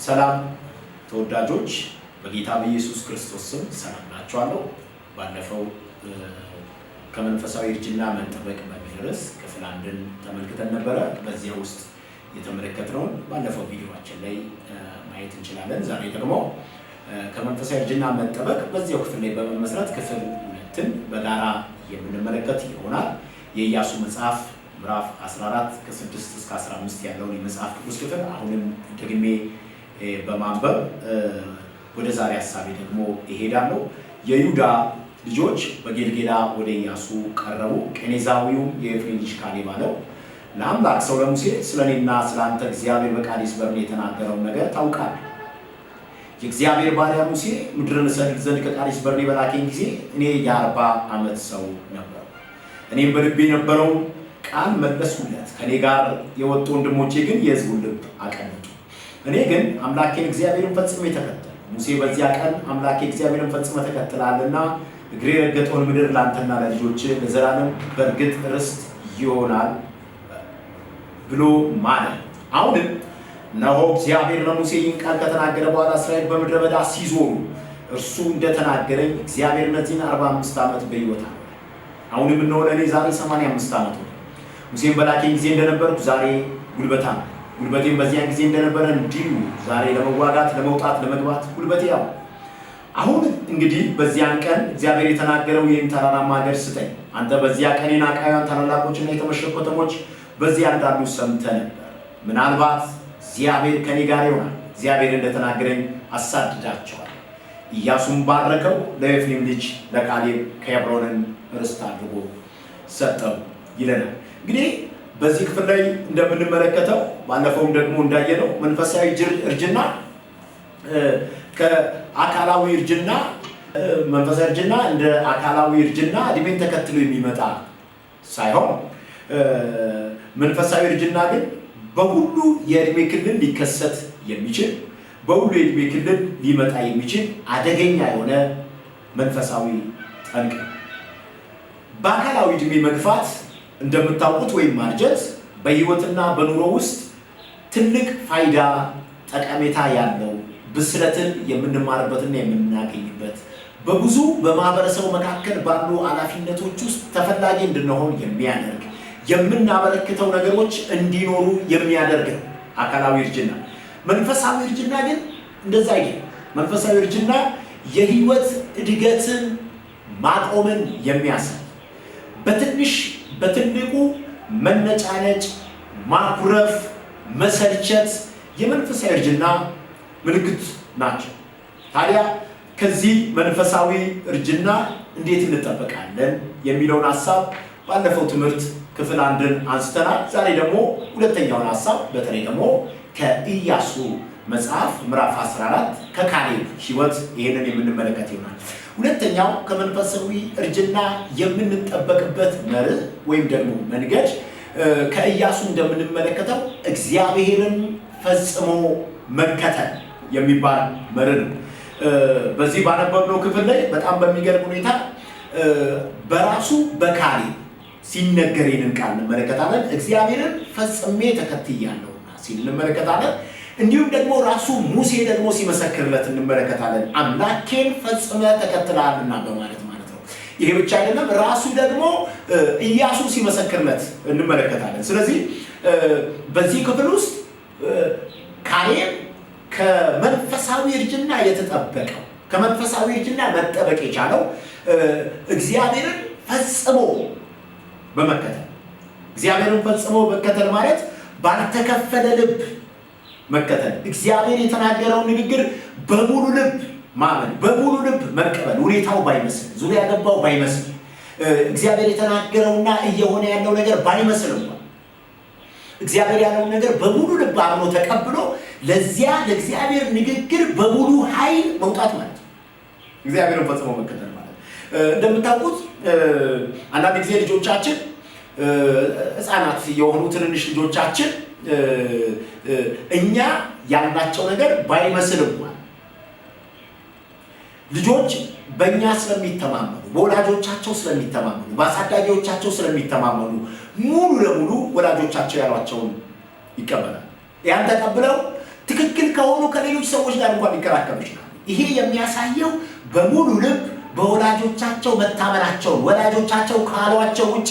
ሰላም ተወዳጆች በጌታ በኢየሱስ ክርስቶስ ስም ሰላም ናችኋለሁ። ባለፈው ከመንፈሳዊ እርጅና መጠበቅ በሚል ርዕስ ክፍል 1ን ተመልክተን ነበረ። በዚያ ውስጥ የተመለከትነውን ባለፈው ቪዲዮአችን ላይ ማየት እንችላለን። ዛሬ ደግሞ ከመንፈሳዊ እርጅና መጠበቅ በዚያው ክፍል ላይ በመመስረት ክፍል 2ን በጋራ የምንመለከት ይሆናል። የኢያሱ መጽሐፍ ምዕራፍ 14 ከ6 እስከ 15 ያለውን የመጽሐፍ ቅዱስ ክፍል አሁንም ደግሜ በማንበብ ወደ ዛሬ ሐሳቤ ደግሞ እሄዳለሁ። የይሁዳ ልጆች በጌልጌላ ወደ ኢያሱ ቀረቡ። ቄኔዛዊው የኤፍሬም ልጅ ካሌብ አለው፣ ለአምላክ ሰው ለሙሴ ስለኔና ስላንተ እግዚአብሔር በቃዴስ በርኔ የተናገረውን ነገር ታውቃለህ። የእግዚአብሔር ባሪያ ሙሴ ምድርን እሰድድ ዘንድ ከቃዴስ በርኔ በላከኝ ጊዜ እኔ የ40 ዓመት ሰው ነበር። እኔም በልቤ የነበረው ቃል መለስሁለት። ከኔ ጋር የወጡ ወንድሞቼ ግን የሕዝቡን ልብ አቀለጡ። እኔ ግን አምላኬን እግዚአብሔርን ፈጽሜ ተከተልሁ። ሙሴ በዚያ ቀን አምላኬ እግዚአብሔርን ፈጽመ ተከትለሃልና እግሬ የረገጠውን ምድር ላንተና ለልጆች ለዘላለም በእርግጥ ርስት ይሆናል ብሎ ማለ። አሁንም እነሆ እግዚአብሔር ለሙሴ ይህን ቃል ከተናገረ በኋላ እስራኤል በምድረ በዳ ሲዞሩ እርሱ እንደተናገረኝ እግዚአብሔር እነዚህን 45 ዓመት በሕይወት አለ። አሁንም እነሆ ለእኔ ዛሬ 85 ዓመት ሆነ። ሙሴን በላከኝ ጊዜ እንደነበርኩ ዛሬ ጉልበታም፣ ጉልበቴም በዚያን ጊዜ እንደነበረ እንዲሁ ዛሬ ለመዋጋት ለመውጣት ለመግባት ጉልበቴ ያው። አሁን እንግዲህ በዚያን ቀን እግዚአብሔር የተናገረው ይህን ተራራማ ሀገር ስጠኝ። አንተ በዚያ ቀን የናቃውያን ታላላቆችና የተመሸጉ ከተሞች በዚያ እንዳሉ ሰምተህ ነበር። ምናልባት እግዚአብሔር ከኔ ጋር ይሆናል፣ እግዚአብሔር እንደተናገረኝ አሳድዳቸዋል። ኢያሱም ባረከው፣ ለኤፍሬም ልጅ ለካሌብ ኬብሮንን ርስት አድርጎ ሰጠው ይለናል። እንግዲህ በዚህ ክፍል ላይ እንደምንመለከተው ባለፈውም ደግሞ እንዳየነው መንፈሳዊ እርጅና ከአካላዊ እርጅና መንፈሳዊ እርጅና እንደ አካላዊ እርጅና እድሜን ተከትሎ የሚመጣ ሳይሆን መንፈሳዊ እርጅና ግን በሁሉ የእድሜ ክልል ሊከሰት የሚችል በሁሉ የእድሜ ክልል ሊመጣ የሚችል አደገኛ የሆነ መንፈሳዊ ጠንቅ። በአካላዊ እድሜ መግፋት እንደምታውቁት ወይም ማርጀት በህይወትና በኑሮ ውስጥ ትልቅ ፋይዳ ጠቀሜታ ያለው ብስለትን የምንማርበትና የምናገኝበት በብዙ በማህበረሰቡ መካከል ባሉ ኃላፊነቶች ውስጥ ተፈላጊ እንድንሆን የሚያደርግ የምናበረክተው ነገሮች እንዲኖሩ የሚያደርግ አካላዊ እርጅና። መንፈሳዊ እርጅና ግን እንደዛ አይደለም። መንፈሳዊ እርጅና የህይወት እድገትን ማቆምን የሚያሳይ በትንሽ በትልቁ መነጫነጭ፣ ማኩረፍ፣ መሰልቸት የመንፈሳዊ እርጅና ምልክት ናቸው። ታዲያ ከዚህ መንፈሳዊ እርጅና እንዴት እንጠበቃለን የሚለውን ሐሳብ ባለፈው ትምህርት ክፍል 1ን አንስተናል። ዛሬ ደግሞ ሁለተኛውን ሐሳብ በተለይ ደግሞ ከኢያሱ መጽሐፍ ምዕራፍ 14 ከካሌብ ህይወት ይሄንን የምንመለከት ይሆናል። ሁለተኛው ከመንፈሳዊ እርጅና የምንጠበቅበት መርህ ወይም ደግሞ መንገድ ከኢያሱ እንደምንመለከተው እግዚአብሔርን ፈጽሞ መከተል የሚባል መርህ ነው። በዚህ ባነበብነው ክፍል ላይ በጣም በሚገርም ሁኔታ በራሱ በካሌብ ሲነገር ይህንን ቃል እንመለከታለን። እግዚአብሔርን ፈጽሜ ተከትያለሁና ሲል እንመለከታለን። እንዲሁም ደግሞ ራሱ ሙሴ ደግሞ ሲመሰክርለት እንመለከታለን። አምላኬን ፈጽመ ተከትለሃልና በማለት ማለት ነው። ይሄ ብቻ አይደለም፣ ራሱ ደግሞ ኢያሱ ሲመሰክርለት እንመለከታለን። ስለዚህ በዚህ ክፍል ውስጥ ካሌብ ከመንፈሳዊ እርጅና የተጠበቀው ከመንፈሳዊ እርጅና መጠበቅ የቻለው እግዚአብሔርን ፈጽሞ በመከተል እግዚአብሔርን ፈጽሞ መከተል ማለት ባልተከፈለ ልብ መከተል፣ እግዚአብሔር የተናገረውን ንግግር በሙሉ ልብ ማመን፣ በሙሉ ልብ መቀበል፣ ሁኔታው ባይመስል፣ ዙሪያ ገባው ባይመስል፣ እግዚአብሔር የተናገረውና እየሆነ ያለው ነገር ባይመስል እንኳን እግዚአብሔር ያለውን ነገር በሙሉ ልብ አምኖ ተቀብሎ ለዚያ ለእግዚአብሔር ንግግር በሙሉ ኃይል መውጣት ማለት ነው። እግዚአብሔርን ፈጽሞ መከተል ማለት እንደምታውቁት አንዳንድ ጊዜ ልጆቻችን ሕፃናት የሆኑ ትንንሽ ልጆቻችን እኛ ያላቸው ነገር ባይመስል እንኳን ልጆች በእኛ ስለሚተማመኑ፣ በወላጆቻቸው ስለሚተማመኑ፣ በአሳዳጊዎቻቸው ስለሚተማመኑ ሙሉ ለሙሉ ወላጆቻቸው ያሏቸውን ይቀበላል። ያን ተቀብለው ትክክል ከሆኑ ከሌሎች ሰዎች ጋር እንኳን ሊከራከሩ ይችላል። ይሄ የሚያሳየው በሙሉ ልብ በወላጆቻቸው መታመናቸው ወላጆቻቸው ካሏቸው ውጪ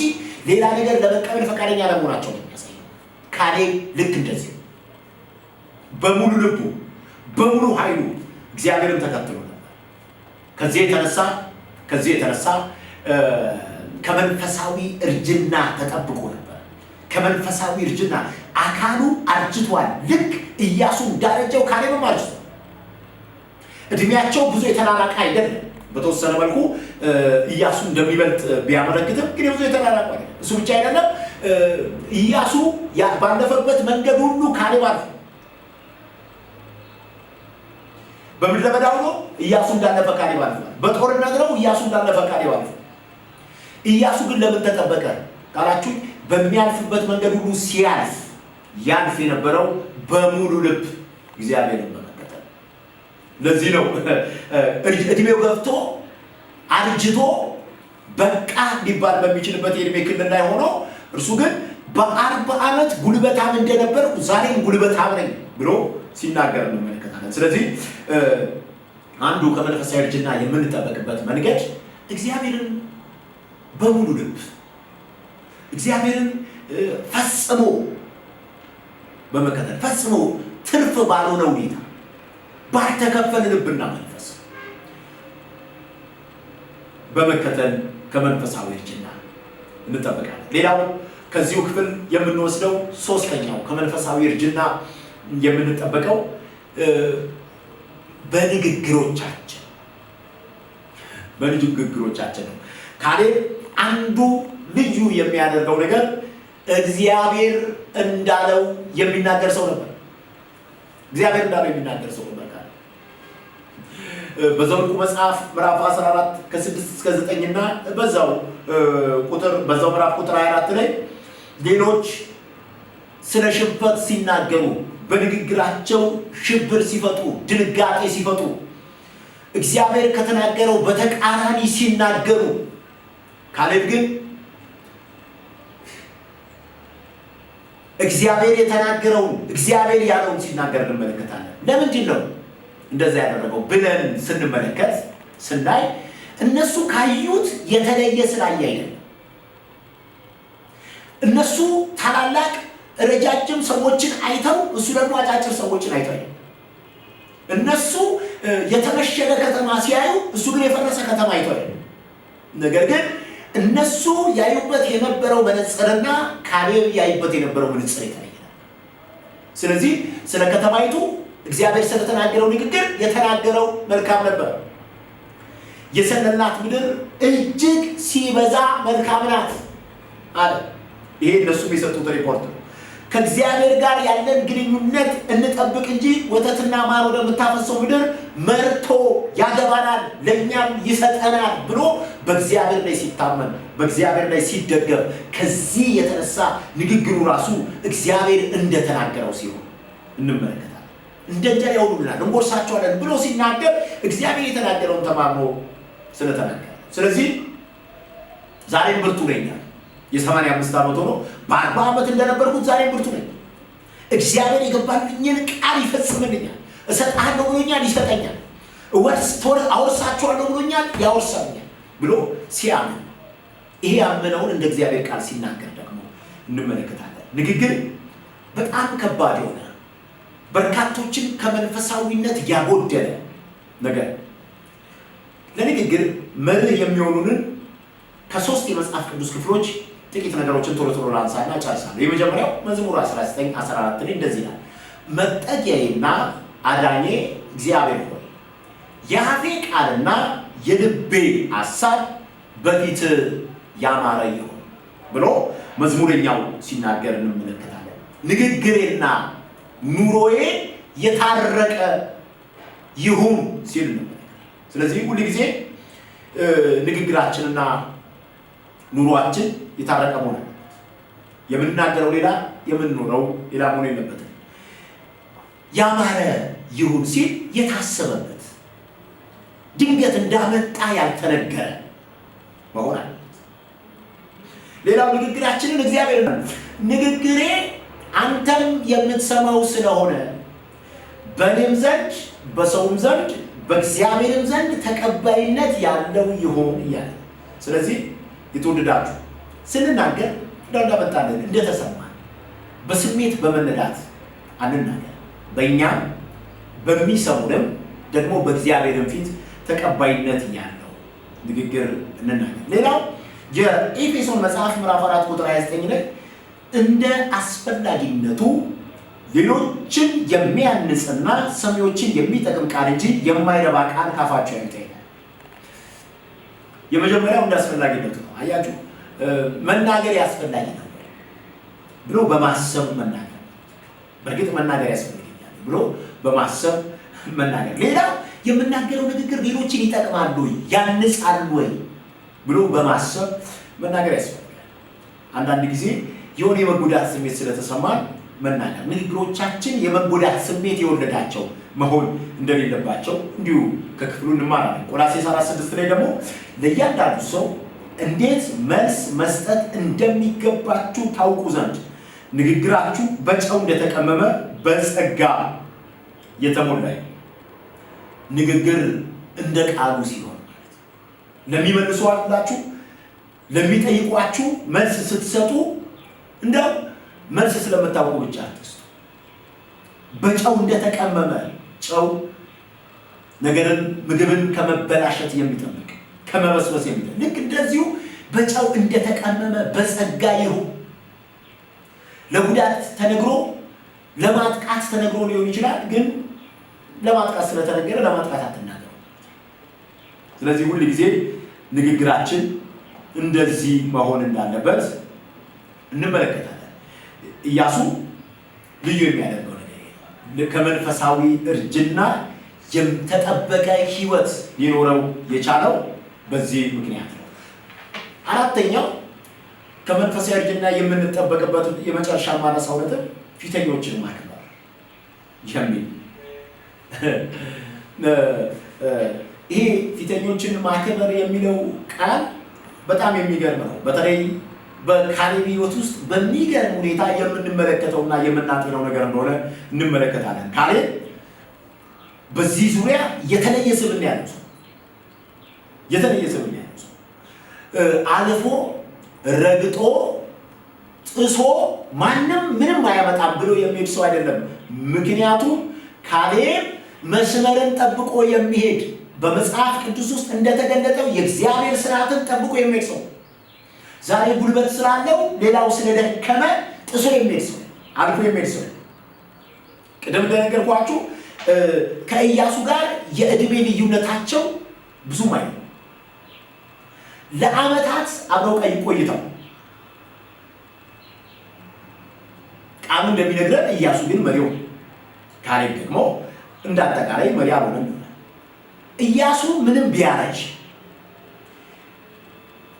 ሌላ ነገር ለመቀበል ፈቃደኛ ለመሆናቸው የሚያሳየው። ካሌብ ልክ እንደዚህ በሙሉ ልቡ በሙሉ ኃይሉ እግዚአብሔርን ተከትሎ ነበር። ከዚህ የተነሳ ከመንፈሳዊ እርጅና ተጠብቆ ነበር። ከመንፈሳዊ እርጅና አካሉ አርጅቷል። ልክ ኢያሱ እንዳረጀው ካሌብም አርጅቷል። እድሜያቸው ብዙ የተራራቀ አይደለም። በተወሰነ መልኩ ኢያሱ እንደሚበልጥ ቢያመለክትም ግን ብዙ የተራራቀ አይደለም። እሱ ብቻ አይደለም። ኢያሱ ባለፈበት መንገድ ሁሉ ካሌብ አልፎ በምድረ በዳ ሆኖ ኢያሱ እንዳለፈ ካሌብ አልፎ፣ በጦርነት ነው ኢያሱ እንዳለፈ ካሌብ አልፎ። ኢያሱ ግን ለምን ተጠበቀ ካላችሁ በሚያልፍበት መንገድ ሁሉ ያልፍ የነበረው በሙሉ ልብ እግዚአብሔርን በመከተል። ለዚህ ነው እድሜው ገብቶ አርጅቶ በቃ ሊባል በሚችልበት የእድሜ ክልል ላይ ሆኖ እርሱ ግን በ40 ዓመት ጉልበታም እንደነበር ዛሬም ጉልበታም ነኝ ብሎ ሲናገር እንመለከታለን። ስለዚህ አንዱ ከመንፈሳዊ እርጅና የምንጠበቅበት መንገድ እግዚአብሔርን በሙሉ ልብ እግዚአብሔርን ፈጽሞ በመከተል ፈጽሞ ትርፍ ባልሆነ ሁኔታ ባልተከፈለ ልብና መንፈስ በመከተል ከመንፈሳዊ እርጅና እንጠበቃለን። ሌላው ከዚሁ ክፍል የምንወስደው ሶስተኛው ከመንፈሳዊ እርጅና የምንጠበቀው በንግግሮቻችን ነው። ካሌብ አንዱ ልዩ የሚያደርገው ነገር እግዚአብሔር እንዳለው የሚናገር ሰው ነበር። እግዚአብሔር እንዳለው የሚናገር ሰው ነበር። በዘኍልቍ መጽሐፍ ምዕራፍ 14 ከ6 እስከ 9 እና በዛው ምዕራፍ ቁጥር 24 ላይ ሌሎች ስለ ሽንፈት ሲናገሩ በንግግራቸው ሽብር ሲፈጡ ድንጋጤ ሲፈጡ እግዚአብሔር ከተናገረው በተቃራኒ ሲናገሩ ካሌብ ግን እግዚአብሔር የተናገረውን እግዚአብሔር ያለውን ሲናገር እንመለከታለን። ለምንድን ነው እንደዛ ያደረገው ብለን ስናይ እነሱ ካዩት የተለየ ስላየ አይደለም። እነሱ ታላላቅ ረጃጅም ሰዎችን አይተው እሱ ደግሞ አጫጭር ሰዎችን አይተው አይደለም። እነሱ የተመሸገ ከተማ ሲያዩ እሱ ግን የፈረሰ ከተማ አይተው አይደለም። ነገር ግን እነሱ ያዩበት የነበረው መነጽርና ካሌብ ያዩበት የነበረው መነጽር የተለየ ነው። ስለዚህ ስለ ከተማይቱ እግዚአብሔር ስለተናገረው ንግግር የተናገረው መልካም ነበር። የሰለላት ምድር እጅግ ሲበዛ መልካም ናት አለ። ይሄ እነሱ የሰጡት ሪፖርት ነው። ከእግዚአብሔር ጋር ያለን ግንኙነት እንጠብቅ እንጂ ወተትና ማር ወደምታፈሰው ምድር መርቶ ያገባናል ለእኛም ይሰጠናል ብሎ በእግዚአብሔር ላይ ሲታመን በእግዚአብሔር ላይ ሲደገፍ ከዚህ የተነሳ ንግግሩ ራሱ እግዚአብሔር እንደተናገረው ሲሆን እንመለከታለን። እንደ እንጀራ ይሆኑልናል እንጎርሳቸዋለን ብሎ ሲናገር እግዚአብሔር የተናገረውን ተማምኖ ስለተናገረ፣ ስለዚህ ዛሬም ብርቱ ነኝ። የ85 ዓመት ሆኖ በ40 ዓመት እንደነበርኩት ዛሬም ብርቱ ነኝ። እግዚአብሔር የገባልኝን ቃል ይፈጽምልኛል። እሰጥሃለሁ ብሎኛል፣ ይሰጠኛል። አወርሳቸዋለሁ ብሎኛል፣ ያወርሳኛል ብሎ ሲያምን ይሄ ያመነውን እንደ እግዚአብሔር ቃል ሲናገር ደግሞ እንመለከታለን። ንግግር በጣም ከባድ የሆነ በርካቶችን ከመንፈሳዊነት ያጎደለ ነገር ለንግግር መርህ የሚሆኑንን ከ3 የመጽሐፍ ቅዱስ ክፍሎች ጥቂት ነገሮችን ቶሎ ላንሳና ጨርሳለሁ። የመጀመሪያው መዝሙር 19:14 ላይ እንደዚህ ይላል፣ መጠጊያዬና አዳኜ እግዚአብሔር ሆይ የአፌ ቃልና የልቤ ሐሳብ በፊት ያማረ ይሁን ብሎ መዝሙረኛው ሲናገር እንመለከታለን። ንግግሬና ኑሮዬ የታረቀ ይሁን ሲል እንመለከታለን። ስለዚህ ሁሉ ጊዜ ንግግራችንና ኑሯችን የታረቀ መሆን አለበት። የምንናገረው ሌላ የምንኖረው ሌላ መሆን የለበትም። ያማረ ይሁን ሲል የታሰበበት ድንገት እንዳመጣ ያልተነገረ መሆን አለበት። ሌላው ንግግራችንን እግዚአብሔር ንግግሬ አንተም የምትሰማው ስለሆነ በእኔም ዘንድ በሰውም ዘንድ በእግዚአብሔርም ዘንድ ተቀባይነት ያለው ይሆን እያለ። ስለዚህ የተወደዳችሁ ስንናገር እንዳመጣለን እንደተሰማን በስሜት በመነዳት አንናገር። በእኛም በሚሰሙንም ደግሞ በእግዚአብሔርም ፊት ተቀባይነት ያለው ንግግር እንናገር። ሌላው የኤፌሶን መጽሐፍ ምዕራፍ 4 ቁጥር 29 ላይ እንደ አስፈላጊነቱ ሌሎችን የሚያንጽና ሰሚዎችን የሚጠቅም ቃል እንጂ የማይረባ ቃል ካፋችሁ አይውጣ ይላል። የመጀመሪያው እንደ አስፈላጊነቱ ነው። አያችሁ፣ መናገር ያስፈልጋል ብሎ በማሰብ መናገር። በእርግጥ መናገር ያስፈልጋል ብሎ በማሰብ መናገር። ሌላው የምናገረው ንግግር ሌሎችን ይጠቅማል ወይ ያንጻል ወይ ብሎ በማሰብ መናገር ያስፈልጋል። አንዳንድ ጊዜ የሆነ የመጎዳት ስሜት ስለተሰማን መናገር፣ ንግግሮቻችን የመጎዳት ስሜት የወለዳቸው መሆን እንደሌለባቸው እንዲሁ ከክፍሉ እንማራለን። ቆላስይስ 4:6 ላይ ደግሞ ለእያንዳንዱ ሰው እንዴት መልስ መስጠት እንደሚገባችሁ ታውቁ ዘንድ ንግግራችሁ በጨው እንደተቀመመ በጸጋ የተሞላ ንግግር እንደ ቃሉ ሲሆን ማለት ለሚመልሷላችሁ ለሚጠይቋችሁ መልስ ስትሰጡ እንደው መልስ ስለምታውቁ ብቻ አትስጡ። በጨው እንደተቀመመ ጨው ነገርን ምግብን ከመበላሸት የሚጠብቅ ከመበስበስ የሚጠብቅ ልክ እንደዚሁ በጨው እንደተቀመመ በጸጋ ይሁን። ለጉዳት ተነግሮ ለማጥቃት ተነግሮ ሊሆን ይችላል። ግን ለማጥቃት ስለተነገረ ለማጥቃት አትናገሩ። ስለዚህ ሁሉ ጊዜ ንግግራችን እንደዚህ መሆን እንዳለበት እንመለከታለን። ኢያሱ ልዩ የሚያደርገው ነገር ከመንፈሳዊ እርጅና የተጠበቀ ሕይወት ሊኖረው የቻለው በዚህ ምክንያት ነው። አራተኛው ከመንፈሳዊ እርጅና የምንጠበቅበት የመጨረሻ ማነሳው ነጥብ ፊተኞችን ማክበር የሚል ይሄ ፊተኞችን ማክበር የሚለው ቃል በጣም የሚገርም ነው። በተለይ በካሌብ ሕይወት ውስጥ በሚገርም ሁኔታ የምንመለከተውና የምናጤነው ነገር እንደሆነ እንመለከታለን። ካሌብ በዚህ ዙሪያ የተለየ ስብዕና ያለው ሰው አልፎ ረግጦ ጥሶ ማንም ምንም አያመጣም ብሎ የሚሄድ ሰው አይደለም። ምክንያቱም ካሌብ መስመርን ጠብቆ የሚሄድ በመጽሐፍ ቅዱስ ውስጥ እንደተገለጠው የእግዚአብሔር ስርዓትን ጠብቆ የሚሄድ ሰው። ዛሬ ጉልበት ስላለው ሌላው ስለደከመ ጥሶ የሚሄድ ሰው፣ አልፎ የሚሄድ ሰው። ቅድም እንደነገርኳችሁ ከኢያሱ ጋር የዕድሜ ልዩነታቸው ብዙም አይደለም። ለዓመታት አብረው ቆይተው ቃሉ እንደሚነግረን ኢያሱ ግን መሪው፣ ካሌብ ደግሞ እንዳጠቃላይ መሪ አልሆነም። ኢያሱ ምንም ቢያረጅ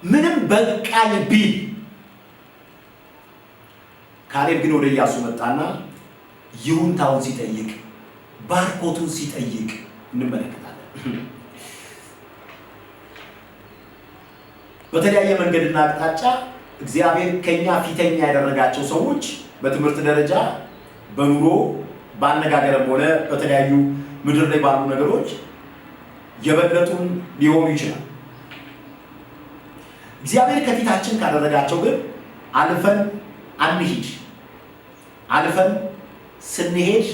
ምንም በቃኝ ቢል ካሌብ ግን ወደ ኢያሱ መጣና ይሁንታውን ሲጠይቅ ባርኮቱን ሲጠይቅ እንመለከታለን። በተለያየ መንገድና አቅጣጫ እግዚአብሔር ከኛ ፊተኛ ያደረጋቸው ሰዎች በትምህርት ደረጃ በኑሮ በአነጋገርም ሆነ በተለያዩ ምድር ላይ ባሉ ነገሮች የበለጡን ሊሆኑ ይችላል። እግዚአብሔር ከፊታችን ካደረጋቸው ግን አልፈን አንሂድ። አልፈን ስንሄድ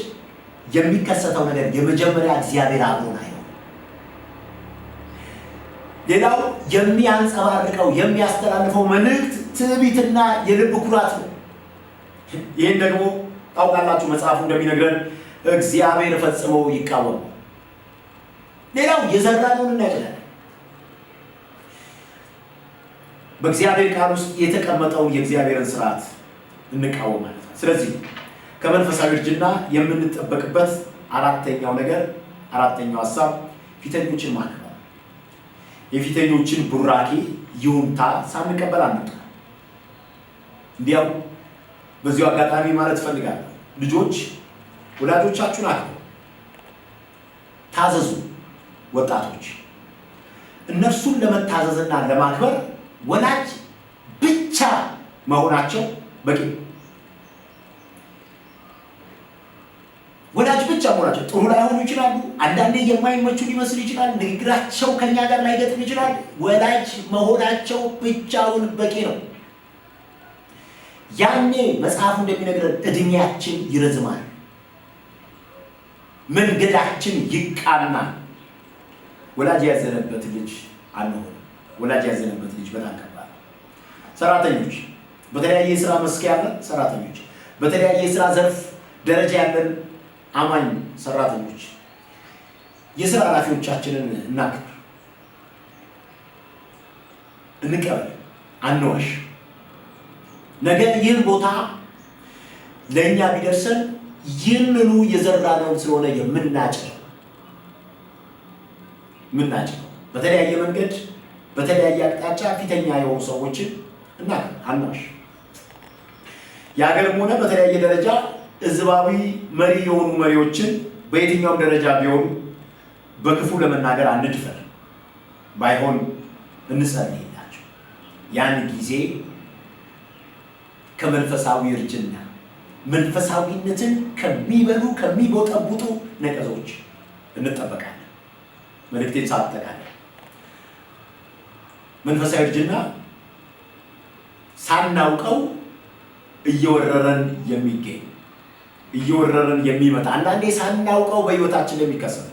የሚከሰተው ነገር የመጀመሪያ እግዚአብሔር አብሮን አይሆንም። ሌላው የሚያንጸባርቀው የሚያስተላልፈው መልእክት ትዕቢትና የልብ ኩራት ነው። ይህን ደግሞ ታውቃላችሁ፣ መጽሐፉ እንደሚነግረን እግዚአብሔር ፈጽሞ ይቃወማል። ሌላው የዘራነውን እናጭዳለን። በእግዚአብሔር ቃል ውስጥ የተቀመጠውን የእግዚአብሔርን ስርዓት እንቃወማለን። ስለዚህ ከመንፈሳዊ እርጅና የምንጠበቅበት አራተኛው ሀሳብ ፊተኞችን ማክበር፣ የፊተኞችን ቡራኬ ይሁንታ ሳንቀበል አንወጣ። እንዲያው በዚሁ አጋጣሚ ማለት እፈልጋለሁ፣ ልጆች ወላጆቻችሁን አክብሩ፣ ታዘዙ። ወጣቶች እነርሱን ለመታዘዝና ለማክበር ወላጅ ብቻ መሆናቸው በቂ። ወላጅ ብቻ መሆናቸው ጥሩ ላይሆኑ ይችላሉ። አንዳንዴ የማይመቹ ሊመስል ይችላል። ንግግራቸው ከኛ ጋር ላይገጥም ይችላል። ወላጅ መሆናቸው ብቻውን በቂ ነው። ያኔ መጽሐፉ እንደሚነግረን እድሜያችን ይረዝማል፣ መንገዳችን ይቃናል። ወላጅ ያዘነበት ልጅ አንሆንም። ወላጅ ያዘነበት ልጅ በጣም ከባድ ነው። ሰራተኞች፣ በተለያየ የሥራ መስክ ያለን ሰራተኞች፣ በተለያየ የሥራ ዘርፍ ደረጃ ያለን አማኝ ሰራተኞች የሥራ ኃላፊዎቻችንን እናክብር፣ እንቀበል፣ አንዋሽ። ነገ ይህን ቦታ ለእኛ ቢደርሰን ይህንኑ የዘራነው ስለሆነ የምናጭነው በተለያየ መንገድ በተለያየ አቅጣጫ ፊተኛ የሆኑ ሰዎችን እናክብር፣ አንዋሽ። የሀገርም ሆነ በተለያየ ደረጃ ህዝባዊ መሪ የሆኑ መሪዎችን በየትኛውም ደረጃ ቢሆኑ በክፉ ለመናገር አንድፈር፣ ባይሆን እንጸልይላቸው። ያን ጊዜ ከመንፈሳዊ እርጅና መንፈሳዊነትን ከሚበሉ ከሚቦጠቡጡ ነቀዞች እንጠበቃለን። መልእክቴን ሳጠቃለሁ፣ መንፈሳዊ እርጅና ሳናውቀው እየወረረን የሚመጣ አንዳንዴ ሳናውቀው በህይወታችን የሚከሰት።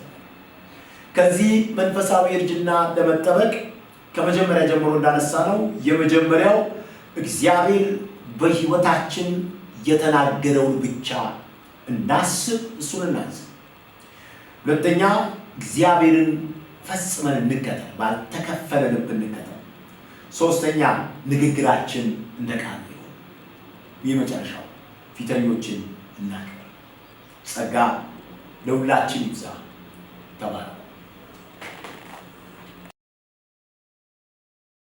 ከዚህ መንፈሳዊ እርጅና ለመጠበቅ ከመጀመሪያ ጀምሮ እንዳነሳ ነው የመጀመሪያው እግዚአብሔር በህይወታችን የተናገረውን ብቻ እናስብ፣ እሱን እናስብ። ሁለተኛ እግዚአብሔርን ፈጽመን እንከተል፣ ባልተከፈለ ልብ እንከተል። ሶስተኛ ንግግራችን እንደ ቃል ይሁን። የመጨረሻው ፊተኞችን እናክብር። ጸጋ ለሁላችን ይብዛ። ተባረኩ።